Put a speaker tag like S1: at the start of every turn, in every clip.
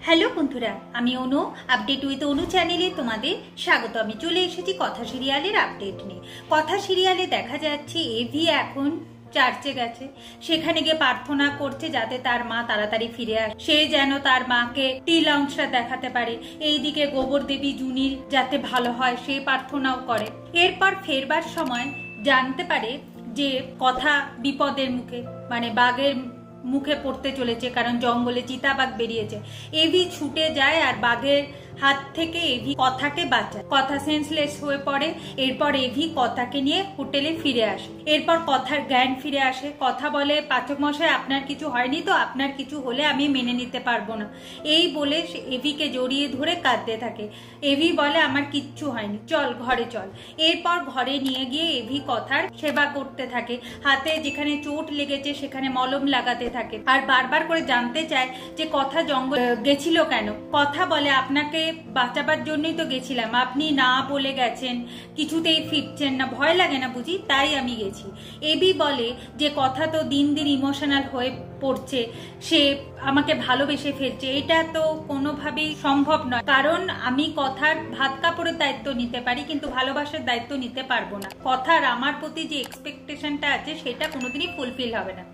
S1: Hello বন্ধুরা, আমি অনু। Update with অনু চ্যানেলে তোমাদের স্বাগত। আমি চলে এসেছি কথা সিরিয়ালের আপডেট নিয়ে। কথা সিরিয়ালে দেখা যাচ্ছে এভি এখন চার্চে গেছে, সেখানে গিয়ে প্রার্থনা করছে যাতে তার মা তাড়াতাড়ি ফিরে আসে, সে যেন তার মাকে টিল অংশটা দেখাতে পারে। এইদিকে গোবর দেবী জুনির যাতে ভালো হয় সেই প্রার্থনাও করে। এরপর ফেরবার সময় জানতে পারে যে কথা বিপদের মুখে, মানে বাঘের মুখে পড়তে চলেছে, কারণ জঙ্গলে চিতাবাঘ বেরিয়েছে। এভি ছুটে যায় আর বাঘের হাত থেকে এভি কথাকে বাঁচায়। কথা সেন্সলেস হয়ে পড়ে। এরপর এভি কথাকে নিয়ে হোটেলে ফিরে আসে। এরপর কথার জ্ঞান ফিরে আসে। কথা বলে, পাচক মশাই আপনার কিছু হয়নি তো? আপনার কিছু হলে আমি মেনে নিতে পারবো না। এই বলে এভিকে জড়িয়ে ধরে কাঁদতে থাকে। এভি বলে আমার কিচ্ছু হয়নি, চল ঘরে চল। এরপর ঘরে নিয়ে গিয়ে এভি কথার সেবা করতে থাকে। হাতে যেখানে চোট লেগেছে সেখানে মলম লাগাতে থাকে আর বারবার করে জানতে চায় যে কথা জঙ্গল গেছিল কেন। কথা বলে আপনাকে বাঁচাবার জন্যই তো গেছিলাম, আপনি না বলে গেছেন, কিছুতেই ফিরছেন না, ভয় লাগে না বুঝি, তাই আমি গেছি। এভি বলে যে কথা তো দিন দিন ইমোশনাল হয়ে পড়ছে, সে আমাকে ভালোবেসে ফেলছে, এটা তো কোনোভাবেই সম্ভব নয়, কারণ আমি কথার ভাত কাপড়ের দায়িত্ব নিতে পারি কিন্তু ভালোবাসার দায়িত্ব নিতে পারবো না। কথার আমার প্রতি যে এক্সপেকটেশনটা আছে সেটা কোনোদিনই ফুলফিল হবে না।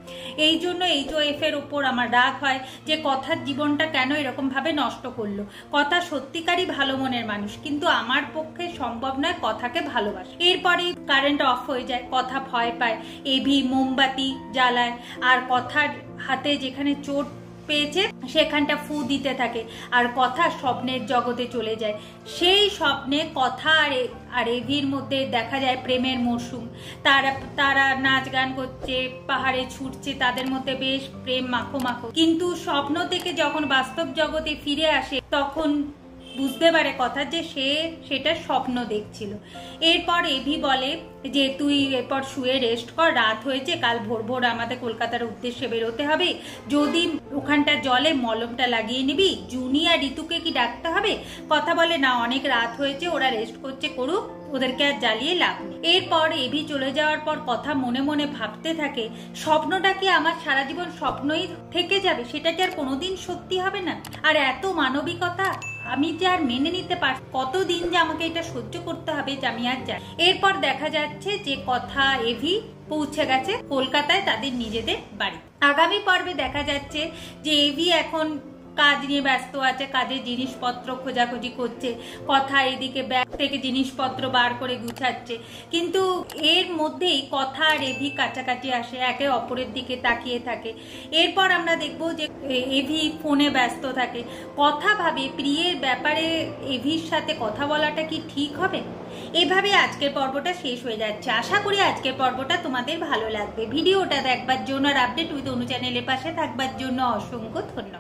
S1: এই জন্য HOF এর উপর আমার রাগ হয় যে কথার জীবনটা কেন এরকম ভাবে নষ্ট করলো। কথা সত্যিকারই ভালো মনের মানুষ, কিন্তু আমার পক্ষে সম্ভব নয় কথাকে ভালোবাসা। এরপরে কারেন্ট অফ হয়ে যায়, কথা ভয় পায়। এভি মোমবাতি জ্বালায় আর কথার হাতে যেখানে চোট পেয়েছে সেখানটা ফু দিতে থাকে আর কথা স্বপ্নের জগতে চলে যায়। সেই স্বপ্নে কথা আর এভির মধ্যে দেখা যায় প্রেমের মরশুম। তারা নাচ গান করছে, পাহাড়ে ছুটছে, তাদের মধ্যে বেশ প্রেম মাখো মাখো। কিন্তু স্বপ্ন থেকে যখন বাস্তব জগতে ফিরে আসে তখন বুঝতে পারে কথা যে সেটা স্বপ্ন দেখছিল। এরপর এভি বলে যে তুই এরপর শুয়ে রেস্ট কর, রাত হয়েছে, কাল ভোর ভোর আমাদের কলকাতার উদ্দেশ্যে বেরোতে হবে, যদি ওখানটা জলে মলমটা লাগিয়ে নিবি। জুনি আর ঋতুকে কি ডাকতে হবে? কথা বলে না, অনেক রাত হয়েছে, ওরা রেস্ট করছে, করুক, ওদেরকে আর জ্বালিয়ে লাভ নেই। এরপর এভি চলে যাওয়ার পর কথা মনে মনে ভাবতে থাকে স্বপ্নটা কি আমার সারা জীবন স্বপ্নই থেকে যাবে, সেটা কি আর কোনোদিন সত্যি হবে না? আর এত মানবিকতা আমি যে আর মেনে নিতে পার, কতদিন যে আমাকে এটা সহ্য করতে হবে যে আমি আর যাই। এরপর দেখা যাচ্ছে যে কথা এভি পৌঁছে গেছে কলকাতায় তাদের নিজেদের বাড়ি। আগামী পর্বে দেখা যাচ্ছে যে এভি এখন কাজ নিয়ে ব্যস্ত আছে, কাজের জিনিসপত্র খোঁজাখুঁজি করছে। কথা এদিকে ব্যাগ থেকে জিনিসপত্র বার করে গুছাচ্ছে, কিন্তু এর মধ্যেই কথা আর এভি কাছাকাছি আসে, একে অপরের দিকে তাকিয়ে থাকে। এরপর আমরা দেখব যে এভি ফোনে ব্যস্ত থাকে। কথা ভাবে প্রিয়ের ব্যাপারে এভির সাথে কথা বলাটা কি ঠিক হবে। এভাবে আজকের পর্বটা শেষ হয়ে যাচ্ছে। আশা করি আজকের পর্বটা তোমাদের ভালো লাগবে। ভিডিওটা দেখবার জন্য আর আপডেট উইথ অনু চ্যানেলের পাশে থাকবার জন্য অসংখ্য ধন্যবাদ।